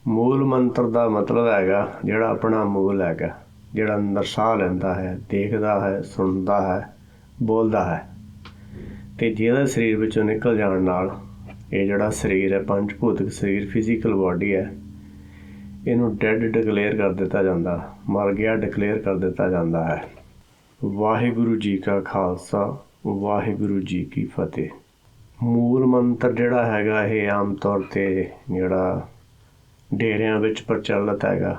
ਮੂਲ ਮੰਤਰ ਦਾ ਮਤਲਬ ਹੈਗਾ ਜਿਹੜਾ ਆਪਣਾ ਮੂਲ ਹੈਗਾ, ਜਿਹੜਾ ਅੰਦਰ ਸਾਹ ਲੈਂਦਾ ਹੈ, ਦੇਖਦਾ ਹੈ, ਸੁਣਦਾ ਹੈ, ਬੋਲਦਾ ਹੈ। ਅਤੇ ਜਿਹਦਾ ਸਰੀਰ ਵਿੱਚੋਂ ਨਿਕਲ ਜਾਣ ਨਾਲ ਇਹ ਜਿਹੜਾ ਸਰੀਰ ਹੈ, ਪੰਜ ਭੌਤਿਕ ਸਰੀਰ, ਫਿਜ਼ੀਕਲ ਬਾਡੀ ਹੈ, ਇਹਨੂੰ ਡੈਡ ਡਿਕਲੇਅਰ ਕਰ ਦਿੱਤਾ ਜਾਂਦਾ, ਮਰ ਗਿਆ ਡਿਕਲੇਅਰ ਕਰ ਦਿੱਤਾ ਜਾਂਦਾ ਹੈ। ਵਾਹਿਗੁਰੂ ਜੀ ਕਾ ਖਾਲਸਾ, ਵਾਹਿਗੁਰੂ ਜੀ ਕੀ ਫਤਿਹ। ਮੂਲ ਮੰਤਰ ਜਿਹੜਾ ਹੈਗਾ ਇਹ ਆਮ ਤੌਰ 'ਤੇ ਜਿਹੜਾ ਡੇਰਿਆਂ ਵਿੱਚ ਪ੍ਰਚਲਿਤ ਹੈਗਾ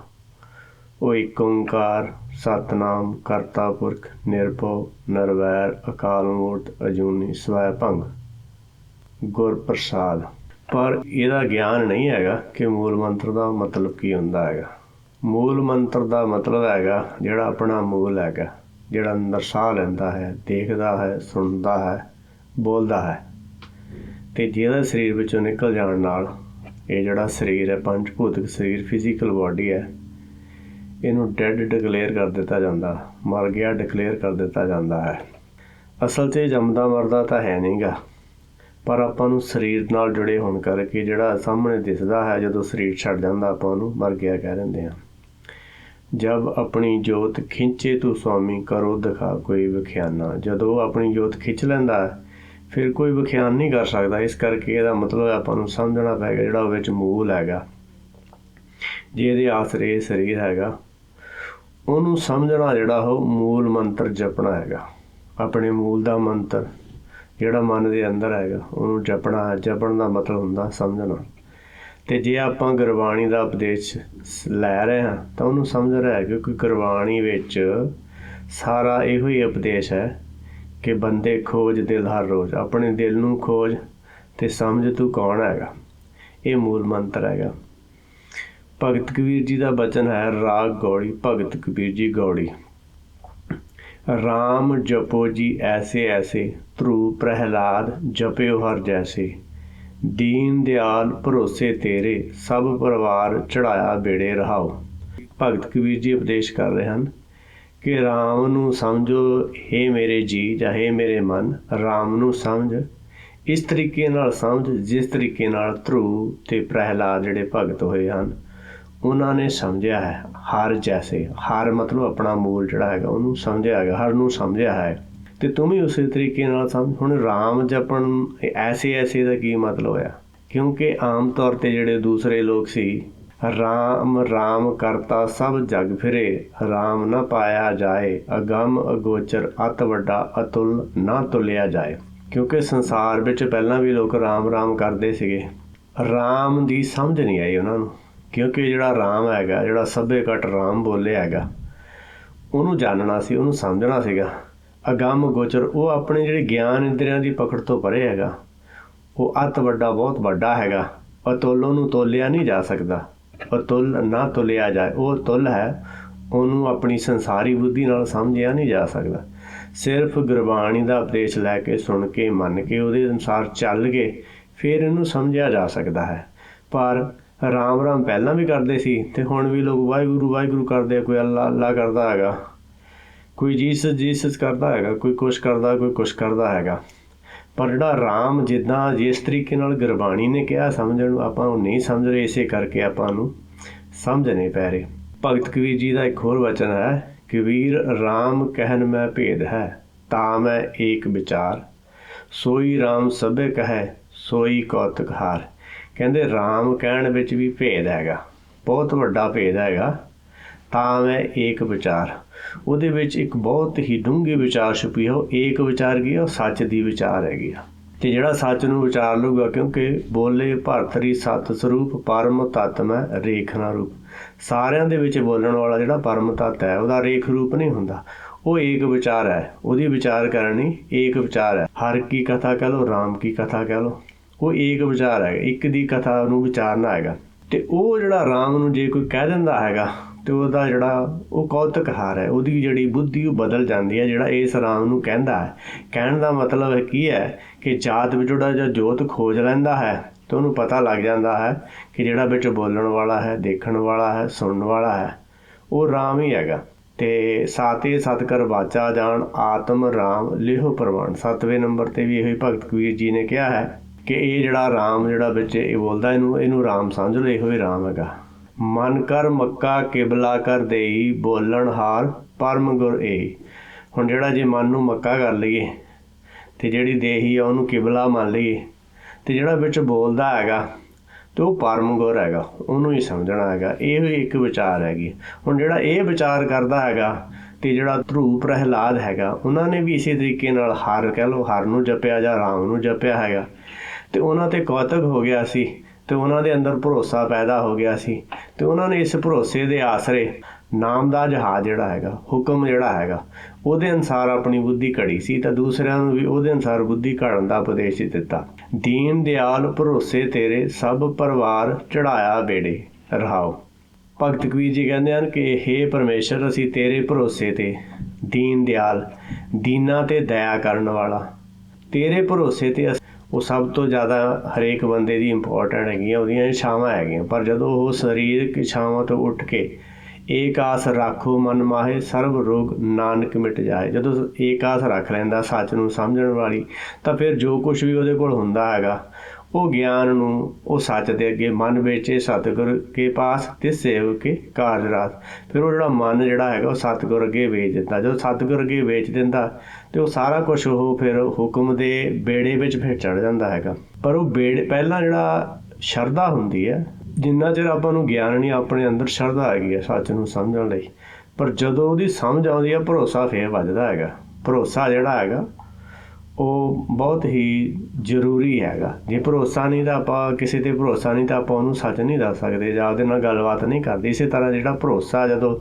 ਉਹ ਇੱਕ ਓਂਕਾਰ ਸਤਿਨਾਮ ਕਰਤਾ ਪੁਰਖ ਨਿਰਭਉ ਨਿਰਵੈਰ ਅਕਾਲ ਮੂਰਤ ਅਜੂਨੀ ਸਵੈ ਭੰਗ ਗੁਰ ਪ੍ਰਸਾਦ। ਪਰ ਇਹਦਾ ਗਿਆਨ ਨਹੀਂ ਹੈਗਾ ਕਿ ਮੂਲ ਮੰਤਰ ਦਾ ਮਤਲਬ ਕੀ ਹੁੰਦਾ ਹੈਗਾ। ਮੂਲ ਮੰਤਰ ਦਾ ਮਤਲਬ ਹੈਗਾ ਜਿਹੜਾ ਆਪਣਾ ਮੂਲ ਹੈਗਾ, ਜਿਹੜਾ ਅੰਦਰ ਸਾਹ ਲੈਂਦਾ ਹੈ, ਦੇਖਦਾ ਹੈ, ਸੁਣਦਾ ਹੈ, ਬੋਲਦਾ ਹੈ। ਅਤੇ ਜਿਹਦਾ ਸਰੀਰ ਵਿੱਚੋਂ ਨਿਕਲ ਜਾਣ ਨਾਲ ਇਹ ਜਿਹੜਾ ਸਰੀਰ ਹੈ, ਪੰਜ ਭੌਤਿਕ ਸਰੀਰ, ਫਿਜ਼ੀਕਲ ਬਾਡੀ ਹੈ, ਇਹਨੂੰ ਡੈਡ ਡਿਕਲੇਅਰ ਕਰ ਦਿੱਤਾ ਜਾਂਦਾ, ਮਰ ਗਿਆ ਡਿਕਲੇਅਰ ਕਰ ਦਿੱਤਾ ਜਾਂਦਾ ਹੈ। ਅਸਲ 'ਚ ਇਹ ਜੰਮਦਾ ਮਰਦਾ ਤਾਂ ਹੈ ਨਹੀਂ ਗਾ, ਪਰ ਆਪਾਂ ਨੂੰ ਸਰੀਰ ਨਾਲ ਜੁੜੇ ਹੋਣ ਕਰਕੇ ਜਿਹੜਾ ਸਾਹਮਣੇ ਦਿਸਦਾ ਹੈ, ਜਦੋਂ ਸਰੀਰ ਛੱਡ ਜਾਂਦਾ ਆਪਾਂ ਉਹਨੂੰ ਮਰ ਗਿਆ ਕਹਿ ਦਿੰਦੇ ਹਾਂ। ਜਬ ਆਪਣੀ ਜੋਤ ਖਿੱਚੇ ਤੂੰ ਸੁਆਮੀ ਕਰੋ ਦਿਖਾ ਕੋਈ ਵਿਖਿਆਨਾ। ਜਦੋਂ ਉਹ ਆਪਣੀ ਜੋਤ ਖਿੱਚ ਲੈਂਦਾ ਫਿਰ ਕੋਈ ਵਿਖਿਆਨ ਨਹੀਂ ਕਰ ਸਕਦਾ। ਇਸ ਕਰਕੇ ਇਹਦਾ ਮਤਲਬ ਆਪਾਂ ਨੂੰ ਸਮਝਣਾ ਪਏਗਾ ਜਿਹੜਾ ਉਹ ਵਿੱਚ ਮੂਲ ਹੈਗਾ, ਜਿਹਦੇ ਆਸਰੇ ਇਹ ਸਰੀਰ ਹੈਗਾ, ਉਹਨੂੰ ਸਮਝਣਾ ਜਿਹੜਾ ਉਹ ਮੂਲ ਮੰਤਰ ਜਪਣਾ ਹੈਗਾ। ਆਪਣੇ ਮੂਲ ਦਾ ਮੰਤਰ ਜਿਹੜਾ ਮਨ ਦੇ ਅੰਦਰ ਹੈਗਾ ਉਹਨੂੰ ਜਪਣਾ ਹੈ। ਜਪਣ ਦਾ ਮਤਲਬ ਹੁੰਦਾ ਸਮਝਣਾ। ਅਤੇ ਜੇ ਆਪਾਂ ਗੁਰਬਾਣੀ ਦਾ ਉਪਦੇਸ਼ ਲੈ ਰਹੇ ਹਾਂ ਤਾਂ ਉਹਨੂੰ ਸਮਝ ਰਿਹਾ ਕਿਉਂਕਿ ਗੁਰਬਾਣੀ ਵਿੱਚ ਸਾਰਾ ਇਹੋ ਹੀ ਉਪਦੇਸ਼ ਹੈ ਕਿ ਬੰਦੇ ਖੋਜ ਦਿਲ ਹਰ ਰੋਜ਼, ਆਪਣੇ ਦਿਲ ਨੂੰ ਖੋਜ ਅਤੇ ਸਮਝ ਤੂੰ ਕੌਣ ਹੈਗਾ। ਇਹ ਮੂਲ ਮੰਤਰ ਹੈਗਾ। ਭਗਤ ਕਬੀਰ ਜੀ ਦਾ ਬਚਨ ਹੈ, ਰਾਗ ਗੌੜੀ ਭਗਤ ਕਬੀਰ ਜੀ ਗੌੜੀ। ਰਾਮ ਜਪੋ ਜੀ ਐਸੇ ਐਸੇ, ਧਰੂ ਪ੍ਰਹਿਲਾਦ ਜਪਿਓ ਹਰ ਜੈਸੇ। ਦੀਨ ਦਿਆਲ ਭਰੋਸੇ ਤੇਰੇ, ਸਭ ਪਰਿਵਾਰ ਚੜ੍ਹਾਇਆ ਬੇੜੇ ਰਹਾਓ। ਭਗਤ ਕਬੀਰ ਜੀ ਉਪਦੇਸ਼ ਕਰ ਰਹੇ ਹਨ ਕਿ ਰਾਮ ਨੂੰ ਸਮਝੋ ਹੇ ਮੇਰੇ ਜੀ ਜਾਂ ਹੇ ਮੇਰੇ ਮਨ। ਰਾਮ ਨੂੰ ਸਮਝ ਇਸ ਤਰੀਕੇ ਨਾਲ ਸਮਝ ਜਿਸ ਤਰੀਕੇ ਨਾਲ ਧਰੂ ਅਤੇ ਪ੍ਰਹਿਲਾਦ ਜਿਹੜੇ ਭਗਤ ਹੋਏ ਹਨ ਉਹਨਾਂ ਨੇ ਸਮਝਿਆ ਹੈ। ਹਰ ਜੈਸੇ, ਹਰ ਮਤਲਬ ਆਪਣਾ ਮੂਲ ਜਿਹੜਾ ਹੈਗਾ ਉਹਨੂੰ ਸਮਝਿਆ ਹੈਗਾ, ਹਰ ਨੂੰ ਸਮਝਿਆ ਹੈ ਅਤੇ ਤੂੰ ਵੀ ਉਸੇ ਤਰੀਕੇ ਨਾਲ ਸਮਝ। ਹੁਣ ਰਾਮ ਜਪਣ ਐਸੇ ਐਸੇ ਦਾ ਕੀ ਮਤਲਬ ਹੋਇਆ? ਕਿਉਂਕਿ ਆਮ ਤੌਰ 'ਤੇ ਜਿਹੜੇ ਦੂਸਰੇ ਲੋਕ ਸੀ, ਰਾਮ ਰਾਮ ਕਰਤਾ ਸਭ ਜਗ ਫਿਰੇ, ਰਾਮ ਨਾ ਪਾਇਆ ਜਾਏ, ਅਗੰਮ ਅਗੋਚਰ ਅਤ ਵੱਡਾ ਅਤੁਲ ਨਾ ਤੁਲਿਆ ਜਾਏ। ਕਿਉਂਕਿ ਸੰਸਾਰ ਵਿੱਚ ਪਹਿਲਾਂ ਵੀ ਲੋਕ ਰਾਮ ਰਾਮ ਕਰਦੇ ਸੀਗੇ, ਰਾਮ ਦੀ ਸਮਝ ਨਹੀਂ ਆਈ ਉਹਨਾਂ ਨੂੰ। ਕਿਉਂਕਿ ਜਿਹੜਾ ਰਾਮ ਹੈਗਾ, ਜਿਹੜਾ ਸਭੇ ਘਟ ਰਾਮ ਬੋਲਿਆ ਹੈਗਾ, ਉਹਨੂੰ ਜਾਣਨਾ ਸੀ, ਉਹਨੂੰ ਸਮਝਣਾ ਸੀਗਾ। ਅਗੰਮ ਗੋਚਰ ਉਹ ਆਪਣੇ ਜਿਹੜੇ ਗਿਆਨ ਇੰਦਰੀਆਂ ਦੀ ਪਕੜ ਤੋਂ ਪਰੇ ਹੈਗਾ, ਉਹ ਅਤ ਵੱਡਾ ਬਹੁਤ ਵੱਡਾ ਹੈਗਾ। ਅਤੁੱਲ ਉਹਨੂੰ ਤੋਲਿਆ ਨਹੀਂ ਜਾ ਸਕਦਾ, ਅਤੁੱਲ ਨਾ ਤੁਲਿਆ ਜਾਏ। ਉਹ ਤੁੱਲ ਹੈ, ਉਹਨੂੰ ਆਪਣੀ ਸੰਸਾਰੀ ਬੁੱਧੀ ਨਾਲ ਸਮਝਿਆ ਨਹੀਂ ਜਾ ਸਕਦਾ। ਸਿਰਫ ਗੁਰਬਾਣੀ ਦਾ ਉਪਦੇਸ਼ ਲੈ ਕੇ, ਸੁਣ ਕੇ, ਮੰਨ ਕੇ, ਉਹਦੇ ਅਨੁਸਾਰ ਚੱਲ ਕੇ ਫਿਰ ਇਹਨੂੰ ਸਮਝਿਆ ਜਾ ਸਕਦਾ ਹੈ। ਪਰ ਰਾਮ ਰਾਮ ਪਹਿਲਾਂ ਵੀ ਕਰਦੇ ਸੀ ਅਤੇ ਹੁਣ ਵੀ ਲੋਕ ਵਾਹਿਗੁਰੂ ਵਾਹਿਗੁਰੂ ਕਰਦੇ ਆ। ਕੋਈ ਅੱਲਾ ਅੱਲਾ ਕਰਦਾ ਹੈਗਾ, ਕੋਈ ਜੀਸਸ ਜੀਸਸ ਕਰਦਾ ਹੈਗਾ, ਕੋਈ ਕੁਛ ਕਰਦਾ, ਕੋਈ ਕੁਛ ਕਰਦਾ ਹੈਗਾ। ਪਰ ਜਿਹੜਾ ਰਾਮ ਜਿੱਦਾਂ ਜਿਸ ਤਰੀਕੇ ਨਾਲ ਗੁਰਬਾਣੀ ਨੇ ਕਿਹਾ ਸਮਝਣ ਨੂੰ, ਆਪਾਂ ਉਹ ਨਹੀਂ ਸਮਝ ਰਹੇ। ਇਸੇ ਕਰਕੇ ਆਪਾਂ ਨੂੰ ਸਮਝ ਨਹੀਂ ਪੈ ਰਹੇ। ਭਗਤ ਕਬੀਰ ਜੀ ਦਾ ਇੱਕ ਹੋਰ ਵਚਨ ਹੈ, ਕਬੀਰ ਰਾਮ ਕਹਿਨ ਮੈਂ ਭੇਦ ਹੈ, ਤਾਂ ਮੈਂ ਏਕ ਵਿਚਾਰ, ਸੋਈ ਰਾਮ ਸਭੇ ਕਹੈ, ਸੋਈ ਕੌਤਕ ਹਾਰ। ਕਹਿੰਦੇ ਰਾਮ ਕਹਿਣ ਵਿੱਚ ਵੀ ਭੇਦ ਹੈਗਾ, ਬਹੁਤ ਵੱਡਾ ਭੇਦ ਹੈਗਾ। ਤਾਂ ਮੈਂ ਏਕ ਵਿਚਾਰ, ਉਹਦੇ ਵਿੱਚ ਇੱਕ ਬਹੁਤ ਹੀ ਡੂੰਘੀ ਵਿਚਾਰ ਛੁਪੀ ਹੈ। ਉਹ ਏਕ ਵਿਚਾਰ ਕੀ ਹੈ? ਉਹ ਸੱਚ ਦੀ ਵਿਚਾਰ ਹੈਗੀ ਆ। ਅਤੇ ਜਿਹੜਾ ਸੱਚ ਨੂੰ ਵਿਚਾਰ ਲਊਗਾ, ਕਿਉਂਕਿ ਬੋਲੇ ਭਰਤਰੀ ਸਤ ਸਰੂਪ, ਪਰਮ ਤੱਤ ਮੈਂ ਰੇਖ ਨਾ ਰੂਪ। ਸਾਰਿਆਂ ਦੇ ਵਿੱਚ ਬੋਲਣ ਵਾਲਾ ਜਿਹੜਾ ਪਰਮ ਤੱਤ ਹੈ ਉਹਦਾ ਰੇਖ ਰੂਪ ਨਹੀਂ ਹੁੰਦਾ, ਉਹ ਏਕ ਵਿਚਾਰ ਹੈ। ਉਹਦੀ ਵਿਚਾਰ ਕਰਨੀ ਏਕ ਵਿਚਾਰ ਹੈ। ਹਰ ਕੀ ਕਥਾ ਕਹਿ ਲਓ, ਰਾਮ ਕੀ ਕਥਾ ਕਹਿ ਲਓ, ਉਹ ਏਕ ਵਿਚਾਰ ਹੈਗਾ। ਇੱਕ ਦੀ ਕਥਾ ਨੂੰ ਵਿਚਾਰਨਾ ਹੈਗਾ। ਅਤੇ ਉਹ ਜਿਹੜਾ ਰਾਮ ਨੂੰ ਜੇ ਕੋਈ ਕਹਿ ਦਿੰਦਾ ਹੈਗਾ ਅਤੇ ਉਹਦਾ ਜਿਹੜਾ ਉਹ ਕੌਤਕ ਹਾਰ ਹੈ, ਉਹਦੀ ਜਿਹੜੀ ਬੁੱਧੀ ਉਹ ਬਦਲ ਜਾਂਦੀ ਹੈ। ਜਿਹੜਾ ਇਸ ਰਾਮ ਨੂੰ ਕਹਿੰਦਾ ਹੈ, ਕਹਿਣ ਦਾ ਮਤਲਬ ਹੈ ਕੀ ਹੈ ਕਿ ਜਾਤ ਵਿੱਚ ਜਿਹੜਾ ਜਾਂ ਜੋਤ ਖੋਜ ਲੈਂਦਾ ਹੈ ਅਤੇ ਉਹਨੂੰ ਪਤਾ ਲੱਗ ਜਾਂਦਾ ਹੈ ਕਿ ਜਿਹੜਾ ਵਿੱਚ ਬੋਲਣ ਵਾਲਾ ਹੈ, ਦੇਖਣ ਵਾਲਾ ਹੈ, ਸੁਣਨ ਵਾਲਾ ਹੈ, ਉਹ ਰਾਮ ਹੀ ਹੈਗਾ। ਅਤੇ ਸਾਤੇ ਸਤਿਕਰ ਵਾਚਾ ਜਾਣ, ਆਤਮ ਰਾਮ ਲਿਹੋ ਪ੍ਰਵਾਨ। 7ਵੇਂ ਨੰਬਰ 'ਤੇ ਵੀ ਇਹੋ ਹੀ ਭਗਤ ਕਬੀਰ ਜੀ ਨੇ ਕਿਹਾ ਹੈ ਕਿ ਇਹ ਜਿਹੜਾ ਰਾਮ ਜਿਹੜਾ ਵਿੱਚ ਇਹ ਬੋਲਦਾ, ਇਹਨੂੰ ਰਾਮ ਸਮਝ ਲਓ, ਇਹੋ ਹੀ ਰਾਮ ਹੈਗਾ। ਮਨ ਕਰ ਮੱਕਾ ਕਿਬਲਾ ਕਰ ਦੇਈ, ਬੋਲਣ ਹਾਰ ਪਰਮ ਗੁਰ ਏ। ਹੁਣ ਜਿਹੜਾ ਜੇ ਮਨ ਨੂੰ ਮੱਕਾ ਕਰ ਲਈਏ ਅਤੇ ਜਿਹੜੀ ਦੇਹੀ ਆ ਉਹਨੂੰ ਕਿਬਲਾ ਮੰਨ ਲਈਏ, ਅਤੇ ਜਿਹੜਾ ਵਿੱਚ ਬੋਲਦਾ ਹੈਗਾ ਅਤੇ ਉਹ ਪਰਮ ਗੁਰ ਹੈਗਾ, ਉਹਨੂੰ ਹੀ ਸਮਝਣਾ ਹੈਗਾ। ਇਹ ਵੀ ਇੱਕ ਵਿਚਾਰ ਹੈਗੀ। ਹੁਣ ਜਿਹੜਾ ਇਹ ਵਿਚਾਰ ਕਰਦਾ ਹੈਗਾ ਅਤੇ ਜਿਹੜਾ ਧਰੂਪ ਪ੍ਰਹਿਲਾਦ ਹੈਗਾ, ਉਹਨਾਂ ਨੇ ਵੀ ਇਸੇ ਤਰੀਕੇ ਨਾਲ ਹਰ ਕਹਿ ਲਓ ਹਰ ਨੂੰ ਜਪਿਆ ਜਾਂ ਰਾਮ ਨੂੰ ਜਪਿਆ ਹੈਗਾ, ਅਤੇ ਉਹਨਾਂ 'ਤੇ ਕੌਤਕ ਹੋ ਗਿਆ ਸੀ ਅਤੇ ਉਹਨਾਂ ਦੇ ਅੰਦਰ ਭਰੋਸਾ ਪੈਦਾ ਹੋ ਗਿਆ ਸੀ, ਅਤੇ ਉਹਨਾਂ ਨੇ ਇਸ ਭਰੋਸੇ ਦੇ ਆਸਰੇ ਨਾਮ ਦਾ ਜਹਾਜ਼ ਜਿਹੜਾ ਹੈਗਾ, ਹੁਕਮ ਜਿਹੜਾ ਹੈਗਾ, ਉਹਦੇ ਅਨੁਸਾਰ ਆਪਣੀ ਬੁੱਧੀ ਘੜੀ ਸੀ, ਤਾਂ ਦੂਸਰਿਆਂ ਨੂੰ ਵੀ ਉਹਦੇ ਅਨੁਸਾਰ ਬੁੱਧੀ ਘੜਨ ਦਾ ਉਪਦੇਸ਼ ਦਿੱਤਾ। ਦੀਨ ਦਿਆਲ ਭਰੋਸੇ ਤੇਰੇ, ਸਭ ਪਰਿਵਾਰ ਚੜ੍ਹਾਇਆ ਬੇੜੇ ਰਹਾਓ। ਭਗਤ ਕਬੀਰ ਜੀ ਕਹਿੰਦੇ ਹਨ ਕਿ ਹੇ ਪਰਮੇਸ਼ਰ, ਅਸੀਂ ਤੇਰੇ ਭਰੋਸੇ 'ਤੇ, ਦੀਨ ਦਿਆਲ, ਦੀਨਾਂ 'ਤੇ ਦਇਆ ਕਰਨ ਵਾਲਾ, ਤੇਰੇ ਭਰੋਸੇ 'ਤੇ ਉਹ ਸਭ ਤੋਂ ਜ਼ਿਆਦਾ ਹਰੇਕ ਬੰਦੇ ਦੀ ਇੰਪੋਰਟੈਂਟ ਹੈਗੀਆਂ, ਉਹਦੀਆਂ ਇੱਛਾਵਾਂ ਹੈਗੀਆਂ। ਪਰ ਜਦੋਂ ਉਹ ਸਰੀਰਕ ਇੱਛਾਵਾਂ ਤੋਂ ਉੱਠ ਕੇ ਏਕ ਆਸ ਰਾਖੋ ਮਨ ਮਾਹੇ, ਸਰਬ ਰੋਗ ਨਾਨਕ ਮਿਟ ਜਾਏ, ਜਦੋਂ ਏਕ ਆਸ ਰੱਖ ਲੈਂਦਾ ਸੱਚ ਨੂੰ ਸਮਝਣ ਵਾਲੀ, ਤਾਂ ਫਿਰ ਜੋ ਕੁਛ ਵੀ ਉਹਦੇ ਕੋਲ ਹੁੰਦਾ ਹੈਗਾ ਉਹ ਗਿਆਨ ਨੂੰ ਉਹ ਸੱਚ ਦੇ ਅੱਗੇ ਮਨ ਵੇਚੇ ਸਤਿਗੁਰ ਕੇ ਪਾਸ ਤੇ ਸੇਵ ਕੇ ਕਾਰਜ ਰਾਸ। ਫਿਰ ਉਹ ਜਿਹੜਾ ਮਨ ਜਿਹੜਾ ਹੈਗਾ ਉਹ ਸਤਿਗੁਰ ਅੱਗੇ ਵੇਚ ਦਿੰਦਾ। ਜਦੋਂ ਸਤਿਗੁਰ ਅੱਗੇ ਵੇਚ ਦਿੰਦਾ ਅਤੇ ਉਹ ਸਾਰਾ ਕੁਛ ਉਹ ਫਿਰ ਹੁਕਮ ਦੇ ਬੇੜੇ ਵਿੱਚ ਫਿਰ ਚੜ੍ਹ ਜਾਂਦਾ ਹੈਗਾ। ਪਰ ਉਹ ਬੇੜੇ ਪਹਿਲਾਂ ਜਿਹੜਾ ਸ਼ਰਧਾ ਹੁੰਦੀ ਹੈ, ਜਿੰਨਾ ਚਿਰ ਆਪਾਂ ਨੂੰ ਗਿਆਨ ਨਹੀਂ, ਆਪਣੇ ਅੰਦਰ ਸ਼ਰਧਾ ਹੈਗੀ ਹੈ ਸੱਚ ਨੂੰ ਸਮਝਣ ਲਈ, ਪਰ ਜਦੋਂ ਉਹਦੀ ਸਮਝ ਆਉਂਦੀ ਹੈ ਭਰੋਸਾ ਫਿਰ ਵੱਜਦਾ ਹੈਗਾ। ਭਰੋਸਾ ਜਿਹੜਾ ਹੈਗਾ ਉਹ ਬਹੁਤ ਹੀ ਜ਼ਰੂਰੀ ਹੈਗਾ। ਜੇ ਭਰੋਸਾ ਨਹੀਂ ਤਾਂ ਆਪਾਂ ਕਿਸੇ 'ਤੇ ਭਰੋਸਾ ਨਹੀਂ ਤਾਂ ਆਪਾਂ ਉਹਨੂੰ ਸੱਚ ਨਹੀਂ ਦੱਸ ਸਕਦੇ ਜਾਂ ਉਹਦੇ ਨਾਲ ਗੱਲਬਾਤ ਨਹੀਂ ਕਰਦੇ। ਇਸੇ ਤਰ੍ਹਾਂ ਜਿਹੜਾ ਭਰੋਸਾ, ਜਦੋਂ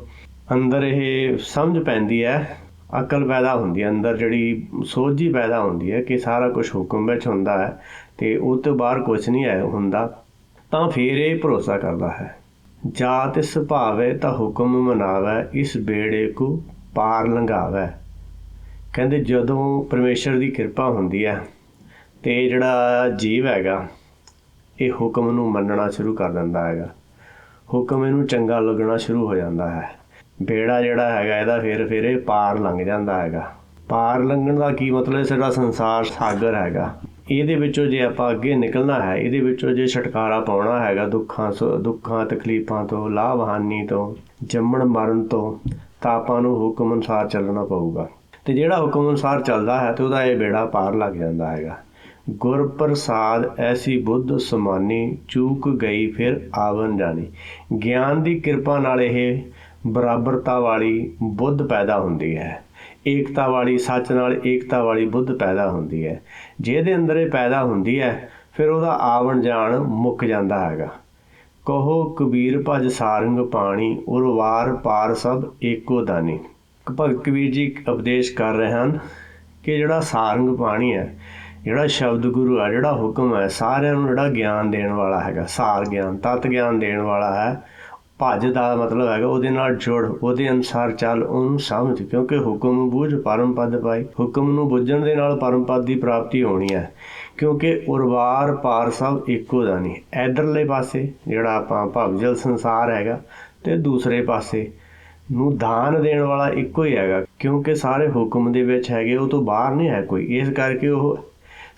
ਅੰਦਰ ਇਹ ਸਮਝ ਪੈਂਦੀ ਹੈ, ਅਕਲ ਪੈਦਾ ਹੁੰਦੀ ਹੈ, ਅੰਦਰ ਜਿਹੜੀ ਸੋਝੀ ਪੈਦਾ ਹੁੰਦੀ ਹੈ ਕਿ ਸਾਰਾ ਕੁਛ ਹੁਕਮ ਵਿੱਚ ਹੁੰਦਾ ਹੈ ਅਤੇ ਉਹ ਤੋਂ ਬਾਹਰ ਕੁਛ ਨਹੀਂ ਹੈ ਹੁੰਦਾ, ਤਾਂ ਫਿਰ ਇਹ ਭਰੋਸਾ ਕਰਦਾ ਹੈ। ਜਾ ਤਿਸ ਭਾਵੈ ਤਾਂ ਹੁਕਮ ਮਨਾਵੈ, ਇਸ ਬੇੜੇ ਕੋ ਪਾਰ ਲੰਘਾਵੈ। ਕਹਿੰਦੇ ਜਦੋਂ ਪਰਮੇਸ਼ਰ ਦੀ ਕਿਰਪਾ ਹੁੰਦੀ ਹੈ ਅਤੇ ਜਿਹੜਾ ਜੀਵ ਹੈਗਾ ਇਹ ਹੁਕਮ ਨੂੰ ਮੰਨਣਾ ਸ਼ੁਰੂ ਕਰ ਦਿੰਦਾ ਹੈਗਾ, ਹੁਕਮ ਇਹਨੂੰ ਚੰਗਾ ਲੱਗਣਾ ਸ਼ੁਰੂ ਹੋ ਜਾਂਦਾ ਹੈ। ਬੇੜਾ ਜਿਹੜਾ ਹੈਗਾ ਇਹਦਾ ਫਿਰ ਇਹ ਪਾਰ ਲੰਘ ਜਾਂਦਾ ਹੈਗਾ। ਪਾਰ ਲੰਘਣ ਦਾ ਕੀ ਮਤਲਬ? ਸਾਡਾ ਸੰਸਾਰ ਸਾਗਰ ਹੈਗਾ, ਇਹਦੇ ਵਿੱਚੋਂ ਜੇ ਆਪਾਂ ਅੱਗੇ ਨਿਕਲਣਾ ਹੈ, ਇਹਦੇ ਵਿੱਚੋਂ ਜੇ ਛੁਟਕਾਰਾ ਪਾਉਣਾ ਹੈਗਾ ਦੁੱਖਾਂ ਤਕਲੀਫਾਂ ਤੋਂ, ਲਾਭ ਹਾਨੀ ਤੋਂ, ਜੰਮਣ ਮਰਨ ਤੋਂ, ਤਾਂ ਆਪਾਂ ਨੂੰ ਹੁਕਮ ਅਨੁਸਾਰ ਚੱਲਣਾ ਪਊਗਾ। ਅਤੇ ਜਿਹੜਾ ਹੁਕਮ ਅਨੁਸਾਰ ਚੱਲਦਾ ਹੈ ਅਤੇ ਉਹਦਾ ਇਹ ਬੇੜਾ ਪਾਰ ਲੱਗ ਜਾਂਦਾ ਹੈਗਾ। ਗੁਰ ਪ੍ਰਸਾਦ ਐਸੀ ਬੁੱਧ ਸਮਾਨੀ, ਚੂਕ ਗਈ ਫਿਰ ਆਵਨ ਜਾਣੀ। ਗਿਆਨ ਦੀ ਕਿਰਪਾ ਨਾਲ ਇਹ ਬਰਾਬਰਤਾ ਵਾਲੀ ਬੁੱਧ ਪੈਦਾ ਹੁੰਦੀ ਹੈ, ਏਕਤਾ ਵਾਲੀ, ਸੱਚ ਨਾਲ ਏਕਤਾ ਵਾਲੀ ਬੁੱਧ ਪੈਦਾ ਹੁੰਦੀ ਹੈ। ਜਿਹਦੇ ਅੰਦਰ ਇਹ ਪੈਦਾ ਹੁੰਦੀ ਹੈ ਫਿਰ ਉਹਦਾ ਆਵਣ ਜਾਣ ਮੁੱਕ ਜਾਂਦਾ ਹੈਗਾ। ਕਹੋ ਕਬੀਰ ਭਜ ਸਾਰੰਗ ਪਾਣੀ, ਉਰਵਾਰ ਪਾਰ ਸਭ ਏਕੋ ਦਾਨੀ। ਭਗਤ ਕਬੀਰ ਜੀ ਉਪਦੇਸ਼ ਕਰ ਰਹੇ ਹਨ ਕਿ ਜਿਹੜਾ ਸਾਰੰਗ ਪਾਣੀ ਹੈ, ਜਿਹੜਾ ਸ਼ਬਦ ਗੁਰੂ ਹੈ, ਜਿਹੜਾ ਹੁਕਮ ਹੈ, ਸਾਰਿਆਂ ਨੂੰ ਜਿਹੜਾ ਗਿਆਨ ਦੇਣ ਵਾਲਾ ਹੈਗਾ, ਸਾਰ ਗਿਆਨ, ਤਤ ਗਿਆਨ ਦੇਣ ਵਾਲਾ ਹੈ। ਭੱਜ ਦਾ ਮਤਲਬ ਹੈਗਾ ਉਹਦੇ ਨਾਲ ਜੁੜ, ਉਹਦੇ ਅਨੁਸਾਰ ਚੱਲ, ਉਹਨੂੰ ਸਮਝ, ਕਿਉਂਕਿ ਹੁਕਮ ਬੁੱਝ ਪਰਮ ਪਦ ਪਾਈ। ਹੁਕਮ ਨੂੰ ਬੁੱਝਣ ਦੇ ਨਾਲ ਪਰਮ ਪਦ ਦੀ ਪ੍ਰਾਪਤੀ ਹੋਣੀ ਹੈ, ਕਿਉਂਕਿ ਉਰਵਾਰ ਪਾਰ ਸਭ ਇੱਕੋ ਦਾ ਨਹੀਂ। ਇੱਧਰਲੇ ਪਾਸੇ ਜਿਹੜਾ ਆਪਾਂ ਭਵਜਲ ਸੰਸਾਰ ਹੈਗਾ ਅਤੇ ਦੂਸਰੇ ਪਾਸੇ ਨੂੰ ਦਾਨ ਦੇਣ ਵਾਲਾ ਇੱਕੋ ਹੀ ਹੈਗਾ, ਕਿਉਂਕਿ ਸਾਰੇ ਹੁਕਮ ਦੇ ਵਿੱਚ ਹੈਗੇ, ਉਹ ਤੋਂ ਬਾਹਰ ਨਹੀਂ ਹੈ ਕੋਈ। ਇਸ ਕਰਕੇ ਉਹ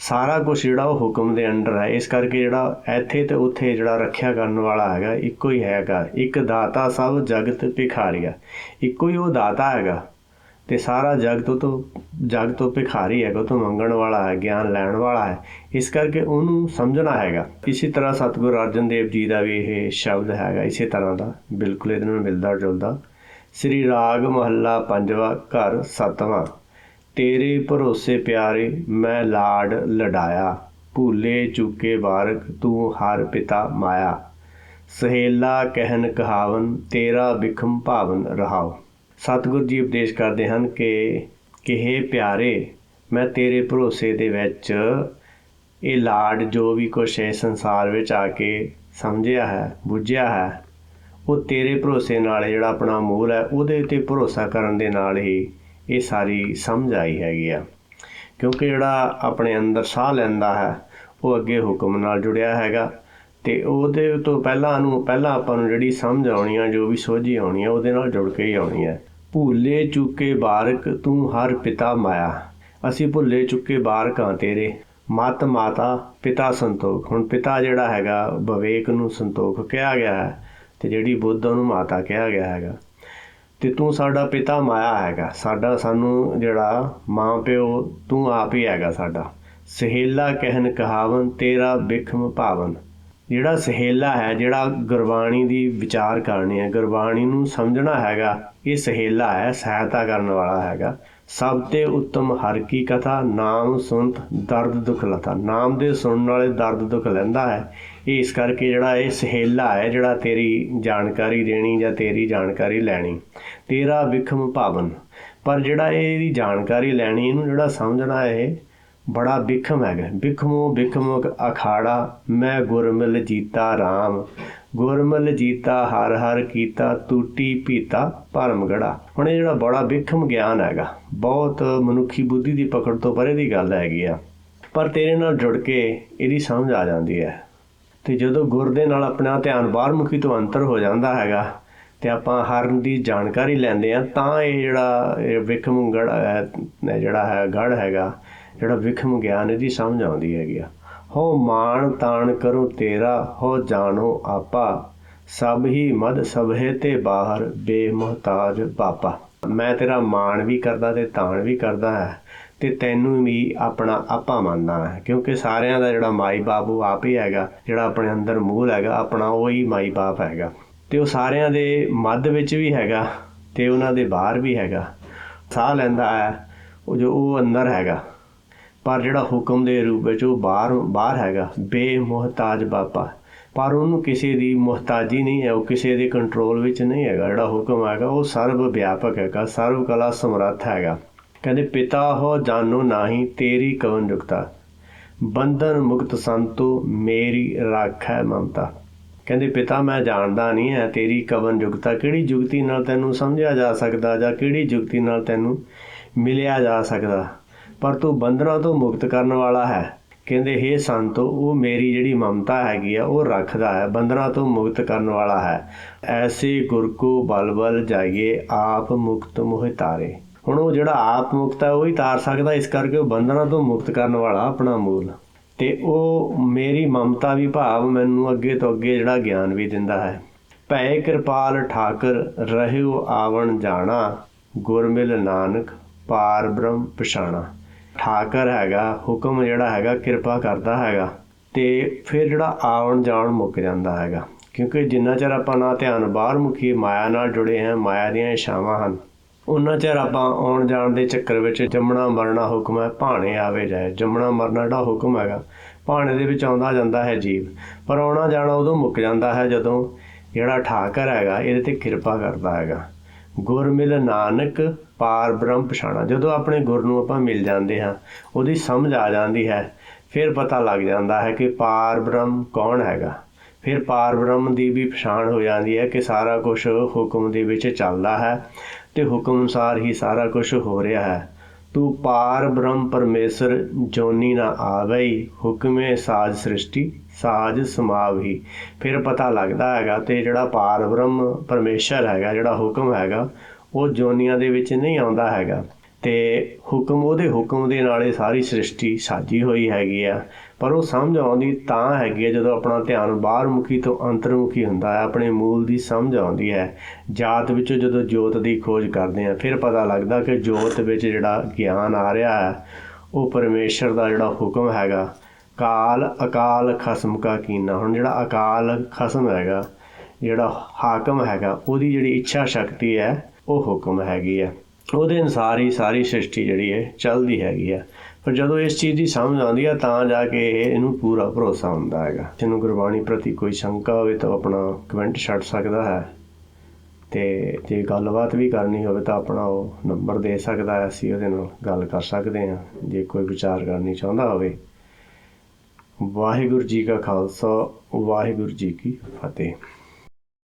ਸਾਰਾ ਕੁਛ ਜਿਹੜਾ ਉਹ ਹੁਕਮ ਦੇ ਅੰਡਰ ਹੈ। ਇਸ ਕਰਕੇ ਜਿਹੜਾ ਇੱਥੇ ਅਤੇ ਉੱਥੇ ਜਿਹੜਾ ਰੱਖਿਆ ਕਰਨ ਵਾਲਾ ਹੈਗਾ ਇੱਕੋ ਹੀ ਹੈਗਾ। ਇੱਕ ਦਾਤਾ ਸਭ ਜਗਤ ਭਿਖਾਰੀਆ, ਇੱਕੋ ਹੀ ਉਹ ਦਾਤਾ ਹੈਗਾ ਅਤੇ ਸਾਰਾ ਜਗ ਤੋਂ ਭਿਖਾਰੀ ਹੈਗਾ, ਉਹ ਤੋਂ ਮੰਗਣ ਵਾਲਾ ਹੈ, ਗਿਆਨ ਲੈਣ ਵਾਲਾ ਹੈ। ਇਸ ਕਰਕੇ ਉਹਨੂੰ ਸਮਝਣਾ ਹੈਗਾ। ਇਸੇ ਤਰ੍ਹਾਂ ਸਤਿਗੁਰੂ ਅਰਜਨ ਦੇਵ ਜੀ ਦਾ ਵੀ ਇਹ ਸ਼ਬਦ ਹੈਗਾ ਇਸੇ ਤਰ੍ਹਾਂ ਦਾ, ਬਿਲਕੁਲ ਇਹਦੇ ਨਾਲ ਮਿਲਦਾ ਜੁਲਦਾ। ਸ੍ਰੀ ਰਾਗ ਮਹੱਲਾ ਪੰਜਵਾਂ, ਘਰ ਸੱਤਵਾਂ। ਤੇਰੇ ਭਰੋਸੇ ਪਿਆਰੇ ਮੈਂ ਲਾਡ ਲਡਾਇਆ, ਭੂਲੇ ਚੁੱਕੇ ਬਾਰਕ ਤੂੰ ਹਰ ਪਿਤਾ ਮਾਇਆ। ਸਹੇਲਾ ਕਹਿਨ ਕਹਾਵਨ ਤੇਰਾ ਬਿਖਮ ਭਾਵਨ ਰਹਾਓ। ਸਤਿਗੁਰੂ ਜੀ ਉਪਦੇਸ਼ ਕਰਦੇ ਹਨ ਕਿ ਹੇ ਪਿਆਰੇ, ਮੈਂ ਤੇਰੇ ਭਰੋਸੇ ਦੇ ਵਿੱਚ ਇਹ ਲਾਡ ਜੋ ਵੀ ਕੁਛ ਹੈ ਸੰਸਾਰ ਵਿੱਚ ਆ ਕੇ ਸਮਝਿਆ ਹੈ, ਬੁੱਝਿਆ ਹੈ, ਉਹ ਤੇਰੇ ਭਰੋਸੇ ਨਾਲ ਜਿਹੜਾ ਆਪਣਾ ਮੂਲ ਹੈ ਉਹਦੇ 'ਤੇ ਭਰੋਸਾ ਕਰਨ ਦੇ ਨਾਲ ਹੀ ਇਹ ਸਾਰੀ ਸਮਝ ਆਈ ਹੈਗੀ ਆ। ਕਿਉਂਕਿ ਜਿਹੜਾ ਆਪਣੇ ਅੰਦਰ ਸਾਹ ਲੈਂਦਾ ਹੈ ਉਹ ਅੱਗੇ ਹੁਕਮ ਨਾਲ ਜੁੜਿਆ ਹੈਗਾ ਅਤੇ ਉਹਦੇ ਤੋਂ ਪਹਿਲਾਂ ਆਪਾਂ ਨੂੰ ਜਿਹੜੀ ਸਮਝ ਆਉਣੀ ਆ, ਜੋ ਵੀ ਸੋਝੀ ਆਉਣੀ ਆ, ਉਹਦੇ ਨਾਲ ਜੁੜ ਕੇ ਹੀ ਆਉਣੀ ਹੈ। ਭੁੱਲੇ ਚੁੱਕੇ ਬਾਰਕ ਤੂੰ ਹਰ ਪਿਤਾ ਮਾਇਆ। ਅਸੀਂ ਭੁੱਲੇ ਚੁੱਕੇ ਬਾਰਕ ਹਾਂ ਤੇਰੇ, ਮਤ ਮਾਤਾ ਪਿਤਾ ਸੰਤੋਖ। ਹੁਣ ਪਿਤਾ ਜਿਹੜਾ ਹੈਗਾ ਵਿਵੇਕ ਨੂੰ ਸੰਤੋਖ ਕਿਹਾ ਗਿਆ ਹੈ, ਤੇ ਜਿਹੜੀ ਬੁੱਧ ਉਹਨੂੰ ਮਾਤਾ ਕਿਹਾ ਗਿਆ ਹੈਗਾ। ਤੇ ਤੂੰ ਸਾਡਾ ਪਿਤਾ ਮਾਇਆ ਹੈਗਾ, ਸਾਨੂੰ ਜਿਹੜਾ ਮਾਂ ਪਿਓ ਤੂੰ ਆਪ ਹੀ ਹੈਗਾ ਸਾਡਾ। ਸਹੇਲਾ ਕਹਿਨ ਕਹਾਵਨ ਤੇਰਾ ਬਿਖਮ ਭਾਵਨ। ਜਿਹੜਾ ਸਹੇਲਾ ਹੈ, ਜਿਹੜਾ ਗੁਰਬਾਣੀ ਦੀ ਵਿਚਾਰ ਕਰਨੀ ਹੈ, ਗੁਰਬਾਣੀ ਨੂੰ ਸਮਝਣਾ ਹੈਗਾ, ਇਹ ਸਹੇਲਾ ਹੈ, ਸਹਾਇਤਾ ਕਰਨ ਵਾਲਾ ਹੈਗਾ। ਸਭ ਤੇ ਉੱਤਮ ਹਰ ਕੀ ਕਥਾ, ਨਾਮ ਸੁਣਤ ਦਰਦ ਦੁੱਖ ਲਥਾ। ਨਾਮ ਦੇ ਸੁਣਨ ਵਾਲੇ ਦਰਦ ਦੁੱਖ ਲੈਂਦਾ ਹੈ। ਇਹ ਇਸ ਕਰਕੇ ਜਿਹੜਾ ਇਹ ਸਹੇਲਾ ਹੈ, ਜਿਹੜਾ ਤੇਰੀ ਜਾਣਕਾਰੀ ਦੇਣੀ ਜਾਂ ਤੇਰੀ ਜਾਣਕਾਰੀ ਲੈਣੀ। ਤੇਰਾ ਬਿਖਮ ਭਾਵਨ, ਪਰ ਜਿਹੜਾ ਇਹਦੀ ਜਾਣਕਾਰੀ ਲੈਣੀ, ਇਹਨੂੰ ਜਿਹੜਾ ਸਮਝਣਾ, ਇਹ ਬੜਾ ਬਿਖਮ ਹੈਗਾ। ਬਿਖਮ ਅਖਾੜਾ ਮੈਂ ਗੁਰਮਿਲ ਜੀਤਾ ਰਾਮ। ਗੁਰਮਿਲ ਜੀਤਾ ਹਰ ਹਰ ਕੀਤਾ, ਟੂਟੀ ਪੀਤਾ ਭਰਮਗੜਾ। ਹੁਣ ਇਹ ਜਿਹੜਾ ਬੜਾ ਬਿਖਮ ਗਿਆਨ ਹੈਗਾ, ਬਹੁਤ ਮਨੁੱਖੀ ਬੁੱਧੀ ਦੀ ਪਕੜ ਤੋਂ ਪਰੇ ਦੀ ਗੱਲ ਹੈਗੀ ਆ, ਪਰ ਤੇਰੇ ਨਾਲ ਜੁੜ ਕੇ ਇਹਦੀ ਸਮਝ ਆ ਜਾਂਦੀ ਹੈ। ਤੇ ਜਦੋਂ ਗੁਰ ਦੇ ਨਾਲ ਆਪਣਾ ਧਿਆਨ ਬਾਹਰਮੁਖੀ ਤੋਂ ਅੰਤਰ ਹੋ ਜਾਂਦਾ ਹੈਗਾ ਤੇ ਆਪਾਂ ਹਰ ਦੀ ਜਾਣਕਾਰੀ ਲੈਂਦੇ ਹਾਂ, ਤਾਂ ਇਹ ਜਿਹੜਾ ਵਿਖਮ ਗੜ ਜਿਹੜਾ ਹੈ ਗੜ ਹੈਗਾ, ਜਿਹੜਾ ਵਿਖਮ ਗਿਆਨ, ਇਹਦੀ ਸਮਝ ਆਉਂਦੀ ਹੈਗੀ ਆ। ਹੋ ਮਾਣ ਤਾਣ ਕਰੋ ਤੇਰਾ, ਹੋ ਜਾਣੋ ਆਪਾ। ਸਭ ਹੀ ਮਦ ਸਭੇ ਤੇ ਬਾਹਰ, ਬੇਮੁਹਤਾਜ ਬਾਪਾ। ਮੈਂ ਤੇਰਾ ਮਾਣ ਵੀ ਕਰਦਾ ਤੇ ਤਾਣ ਵੀ ਕਰਦਾ ਹੈ, ਤੇ ਤੈਨੂੰ ਵੀ ਆਪਣਾ ਆਪਾ ਮੰਨਦਾ ਹੈ, ਕਿਉਂਕਿ ਸਾਰਿਆਂ ਦਾ ਜਿਹੜਾ ਮਾਈ ਬਾਪ ਉਹ ਆਪ ਹੀ ਹੈਗਾ। ਜਿਹੜਾ ਆਪਣੇ ਅੰਦਰ ਮੂਲ ਹੈਗਾ ਆਪਣਾ, ਉਹੀ ਮਾਈ ਬਾਪ ਹੈਗਾ। ਤੇ ਉਹ ਸਾਰਿਆਂ ਦੇ ਮੱਧ ਵਿੱਚ ਵੀ ਹੈਗਾ ਤੇ ਉਹਨਾਂ ਦੇ ਬਾਹਰ ਵੀ ਹੈਗਾ। ਸਾਹ ਲੈਂਦਾ ਹੈ ਉਹ ਅੰਦਰ ਹੈਗਾ, ਪਰ ਜਿਹੜਾ ਹੁਕਮ ਦੇ ਰੂਪ ਵਿੱਚ ਉਹ ਬਾਹਰ ਹੈਗਾ। ਬੇਮੁਹਤਾਜ ਬਾਪਾ, ਪਰ ਉਹਨੂੰ ਕਿਸੇ ਦੀ ਮੁਹਤਾਜੀ ਨਹੀਂ ਹੈ, ਉਹ ਕਿਸੇ ਦੇ ਕੰਟਰੋਲ ਵਿੱਚ ਨਹੀਂ ਹੈਗਾ। ਜਿਹੜਾ ਹੁਕਮ ਹੈਗਾ ਉਹ ਸਰਬ ਵਿਆਪਕ ਹੈਗਾ, ਸਰਬ ਕਲਾ ਸਮਰੱਥ ਹੈਗਾ। ਕਹਿੰਦੇ ਪਿਤਾ ਹੋ ਜਾਨੋ ਨਾਹੀ, ਤੇਰੀ ਕਵਨ ਜੁਗਤਾ। ਬੰਧਨ ਮੁਕਤ ਸੰਤੋ, ਮੇਰੀ ਰਾਖੈ ਮਮਤਾ। ਕਹਿੰਦੇ ਪਿਤਾ ਮੈਂ ਜਾਣਦਾ ਨਹੀਂ ਹੈ, ਤੇਰੀ ਕਵਨ ਜੁਗਤਾ, ਕਿਹੜੀ ਜੁਗਤੀ ਨਾਲ ਤੈਨੂੰ ਸਮਝਿਆ ਜਾ ਸਕਦਾ ਜਾਂ ਕਿਹੜੀ ਜੁਗਤੀ ਨਾਲ ਤੈਨੂੰ ਮਿਲਿਆ ਜਾ ਸਕਦਾ, ਪਰ ਤੂੰ ਬੰਧਨਾਂ ਤੋਂ ਮੁਕਤ ਕਰਨ ਵਾਲਾ ਹੈ। ਕਹਿੰਦੇ ਹੇ ਸੰਤੋ, ਉਹ ਮੇਰੀ ਜਿਹੜੀ ਮਮਤਾ ਹੈਗੀ ਆ ਉਹ ਰੱਖਦਾ ਹੈ, ਬੰਧਨਾਂ ਤੋਂ ਮੁਕਤ ਕਰਨ ਵਾਲਾ ਹੈ। ਐਸੇ ਗੁਰ ਕੋ ਬਲ ਬਲ ਜਾਈਏ, ਆਪ ਮੁਕਤ ਮੋਹਿ ਤਾਰੇ। ਹੁਣ ਉਹ ਜਿਹੜਾ ਆਪ ਮੁਕਤ ਹੈ ਉਹ ਹੀ ਤਾਰ ਸਕਦਾ, ਇਸ ਕਰਕੇ ਉਹ ਬੰਧਨਾਂ ਤੋਂ ਮੁਕਤ ਕਰਨ ਵਾਲਾ ਆਪਣਾ ਮੂਲ। ਤੇ ਉਹ ਮੇਰੀ ਮਮਤਾ ਵੀ ਭਾਵ ਮੈਨੂੰ ਅੱਗੇ ਤੋਂ ਅੱਗੇ ਜਿਹੜਾ ਗਿਆਨ ਵੀ ਦਿੰਦਾ ਹੈ। ਭੈ ਕਿਰਪਾਲ ਠਾਕਰ ਰਹਿਓ ਆਵਣ ਜਾਣਾ, ਗੁਰ ਮਿਲ ਨਾਨਕ ਪਾਰ ਬ੍ਰਹਮ ਪਛਾਣਾ। ਠਾਕਰ ਹੈਗਾ, ਹੁਕਮ ਜਿਹੜਾ ਹੈਗਾ ਕਿਰਪਾ ਕਰਦਾ ਹੈਗਾ, ਤੇ ਫਿਰ ਜਿਹੜਾ ਆਉਣ ਜਾਣ ਮੁੱਕ ਜਾਂਦਾ ਹੈਗਾ। ਕਿਉਂਕਿ ਜਿੰਨਾ ਚਿਰ ਆਪਾਂ ਨਾ ਧਿਆਨ ਬਾਹਰਮੁਖੀ ਮਾਇਆ ਨਾਲ ਜੁੜੇ ਹਾਂ, ਮਾਇਆ ਦੀਆਂ ਇਛਾਵਾਂ ਹਨ, ਉਹਨਾਂ ਚਿਰ ਆਪਾਂ ਆਉਣ ਜਾਣ ਦੇ ਚੱਕਰ ਵਿੱਚ ਜੰਮਣਾ ਮਰਨਾ ਹੁਕਮ ਹੈ, ਭਾਣੇ ਆਵੇ ਜਾਏ। ਜੰਮਣਾ ਮਰਨਾ ਜਿਹੜਾ ਹੁਕਮ ਹੈਗਾ, ਭਾਣੇ ਦੇ ਵਿੱਚ ਆਉਂਦਾ ਜਾਂਦਾ ਹੈ ਜੀਵ, ਪਰ ਆਉਣਾ ਜਾਣਾ ਉਦੋਂ ਮੁੱਕ ਜਾਂਦਾ ਹੈ ਜਦੋਂ ਜਿਹੜਾ ਠਾਕਰ ਹੈਗਾ ਇਹਦੇ 'ਤੇ ਕਿਰਪਾ ਕਰਦਾ ਹੈਗਾ। ਗੁਰ ਮਿਲ ਨਾਨਕ ਪਾਰ ਬ੍ਰਹਮ ਪਛਾਣਾ। ਜਦੋਂ ਆਪਣੇ ਗੁਰ ਨੂੰ ਆਪਾਂ ਮਿਲ ਜਾਂਦੇ ਹਾਂ, ਉਹਦੀ ਸਮਝ ਆ ਜਾਂਦੀ ਹੈ, ਫਿਰ ਪਤਾ ਲੱਗ ਜਾਂਦਾ ਹੈ ਕਿ ਪਾਰ ਬ੍ਰਹਮ ਕੌਣ ਹੈਗਾ। ਫਿਰ ਪਾਰ ਬ੍ਰਹਮ ਦੀ ਵੀ ਪਛਾਣ ਹੋ ਜਾਂਦੀ ਹੈ ਕਿ ਸਾਰਾ ਕੁਛ ਹੁਕਮ ਦੇ ਵਿੱਚ ਚੱਲਦਾ ਹੈ ਤੇ ਹੁਕਮ ਅਨੁਸਾਰ ਹੀ ਸਾਰਾ ਕੁਛ ਹੋ ਰਿਹਾ ਹੈ। ਤੂੰ ਪਾਰ ਬ੍ਰਹਮ ਪਰਮੇਸ਼ਰ ਜੋਨੀ ਨਾ ਆਵਈ, ਹੁਕਮੇ ਸਾਜ ਸ੍ਰਿਸ਼ਟੀ ਸਾਜ ਸਮਾਵਹੀ। ਫਿਰ ਪਤਾ ਲੱਗਦਾ ਹੈਗਾ ਤੇ ਜਿਹੜਾ ਪਾਰ ਬ੍ਰਹਮ ਪਰਮੇਸ਼ਰ ਹੈਗਾ, ਜਿਹੜਾ ਹੁਕਮ ਹੈਗਾ, ਉਹ ਜੋਨੀਆਂ ਦੇ ਵਿੱਚ ਨਹੀਂ ਆਉਂਦਾ ਹੈਗਾ, ਤੇ ਉਹਦੇ ਹੁਕਮ ਦੇ ਨਾਲ ਇਹ ਸਾਰੀ ਸ੍ਰਿਸ਼ਟੀ ਸਾਜੀ ਹੋਈ ਹੈਗੀ ਆ। ਪਰ ਉਹ ਸਮਝ ਆਉਂਦੀ ਤਾਂ ਹੈਗੀ ਹੈ ਜਦੋਂ ਆਪਣਾ ਧਿਆਨ ਬਾਹਰਮੁਖੀ ਤੋਂ ਅੰਤਰਮੁਖੀ ਹੁੰਦਾ ਹੈ, ਆਪਣੇ ਮੂਲ ਦੀ ਸਮਝ ਆਉਂਦੀ ਹੈ। ਜਾਤ ਵਿੱਚੋਂ ਜਦੋਂ ਜੋਤ ਦੀ ਖੋਜ ਕਰਦੇ ਹਾਂ, ਫਿਰ ਪਤਾ ਲੱਗਦਾ ਕਿ ਜੋਤ ਵਿੱਚ ਜਿਹੜਾ ਗਿਆਨ ਆ ਰਿਹਾ ਹੈ ਉਹ ਪਰਮੇਸ਼ਰ ਦਾ ਜਿਹੜਾ ਹੁਕਮ ਹੈਗਾ। ਕਾਲ ਅਕਾਲ ਖਸਮ ਕਾ ਕੀਨਾ। ਹੁਣ ਜਿਹੜਾ ਅਕਾਲ ਖਸਮ ਹੈਗਾ, ਜਿਹੜਾ ਹਾਕਮ ਹੈਗਾ, ਉਹਦੀ ਜਿਹੜੀ ਇੱਛਾ ਸ਼ਕਤੀ ਹੈ ਉਹ ਹੁਕਮ ਹੈਗੀ ਹੈ। ਉਹਦੇ ਅਨੁਸਾਰ ਹੀ ਸਾਰੀ ਸ੍ਰਿਸ਼ਟੀ ਜਿਹੜੀ ਹੈ ਚੱਲਦੀ ਹੈਗੀ ਹੈ। ਪਰ ਜਦੋਂ ਇਸ ਚੀਜ਼ ਦੀ ਸਮਝ ਆਉਂਦੀ ਹੈ ਤਾਂ ਜਾ ਕੇ ਇਹਨੂੰ ਪੂਰਾ ਭਰੋਸਾ ਹੁੰਦਾ ਹੈਗਾ। ਜਿਹਨੂੰ ਗੁਰਬਾਣੀ ਪ੍ਰਤੀ ਕੋਈ ਸ਼ੰਕਾ ਹੋਵੇ ਤਾਂ ਆਪਣਾ ਕਮੈਂਟ ਛੱਡ ਸਕਦਾ ਹੈ, ਤੇ ਜੇ ਗੱਲਬਾਤ ਵੀ ਕਰਨੀ ਹੋਵੇ ਤਾਂ ਆਪਣਾ ਉਹ ਨੰਬਰ ਦੇ ਸਕਦਾ ਹੈ, ਅਸੀਂ ਉਹਦੇ ਨਾਲ ਗੱਲ ਕਰ ਸਕਦੇ ਹਾਂ ਜੇ ਕੋਈ ਵਿਚਾਰ ਕਰਨੀ ਚਾਹੁੰਦਾ ਹੋਵੇ। ਵਾਹਿਗੁਰੂ ਜੀ ਕਾ ਖਾਲਸਾ, ਵਾਹਿਗੁਰੂ ਜੀ ਕੀ ਫਤਿਹ।